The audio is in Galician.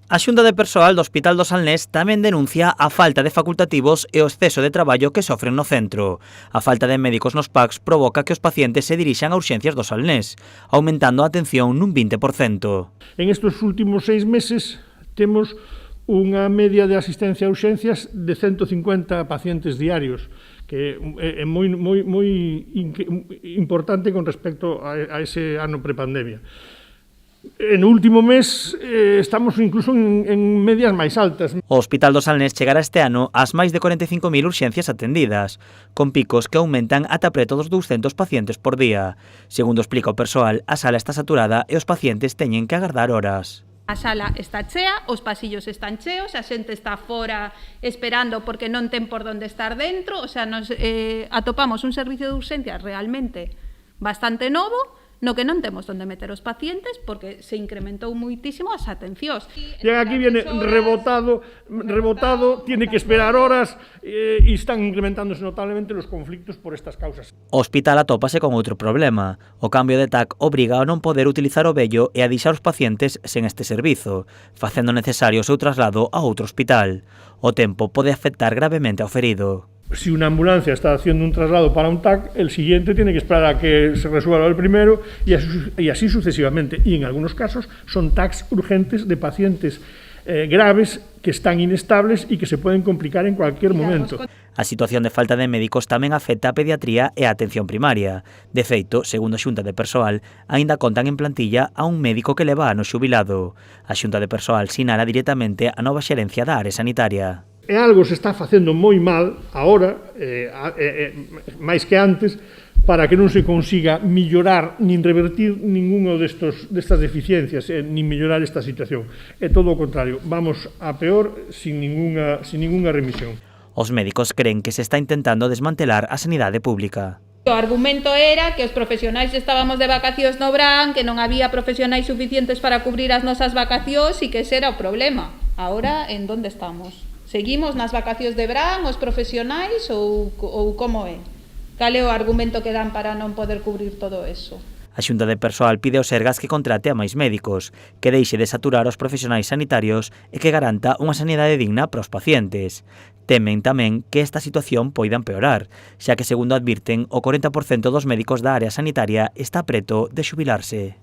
A Xunta de Persoal do Hospital do Salnés tamén denuncia a falta de facultativos e o exceso de traballo que sofren no centro. A falta de médicos nos PACs provoca que os pacientes se dirixan a urxencias do Salnés, aumentando a atención nun 20%. En estes últimos 6 meses temos unha media de asistencia a urxencias de 150 pacientes diarios, que é moi importante con respecto a ese ano prepandemia. En o último mes estamos incluso en medias máis altas. O Hospital do Salnés chegará este ano ás máis de 45.000 urxencias atendidas, con picos que aumentan ata preto dos 200 pacientes por día. Segundo explica o persoal, a sala está saturada e os pacientes teñen que agardar horas. A sala está chea, os pasillos están cheos, a xente está fora esperando porque non ten por onde estar dentro, o sea, nos atopamos un servicio de urxencias realmente bastante novo, no que non temos onde meter os pacientes porque se incrementou muitísimo as atencións. Llega aquí, viene rebotado, tiene que esperar horas e están incrementándose notablemente os conflictos por estas causas. O hospital atópase con outro problema. O cambio de TAC obriga a non poder utilizar o vello e a deixar os pacientes sen este servizo, facendo necesario o seu traslado a outro hospital. O tempo pode afectar gravemente ao ferido. Si una ambulancia está haciendo un traslado para un TAC, el siguiente tiene que esperar a que se resuelva el primero y así sucesivamente. Y en algunos casos son TACs urgentes de pacientes graves que están inestables y que se pueden complicar en cualquier momento. A situación de falta de médicos tamén afecta a pediatría e a atención primaria. De feito, segundo a Xunta de Persoal, aínda contan en plantilla a un médico que leva anos xubilado. A Xunta de Persoal sinala directamente a nova xerencia da área sanitaria. E algo se está facendo moi mal agora, máis que antes, para que non se consiga millorar nin revertir ninguno destas deficiencias, nin mellorar esta situación. É todo o contrario, vamos a peor sin ningunha remisión. Os médicos creen que se está intentando desmantelar a sanidade pública. O argumento era que os profesionais estábamos de vacacións no verán, que non había profesionais suficientes para cubrir as nosas vacacións e que ese era o problema. Ahora, en onde estamos? Seguimos nas vacacións de verán, os profesionais ou como é? Cal é o argumento que dan para non poder cubrir todo eso? A Xunta de Persoal pide ao Sergas que contrate a máis médicos, que deixe de saturar os profesionais sanitarios e que garanta unha sanidade digna para os pacientes. Temen tamén que esta situación poida empeorar, xa que, segundo advirten, o 40% dos médicos da área sanitaria está preto de xubilarse.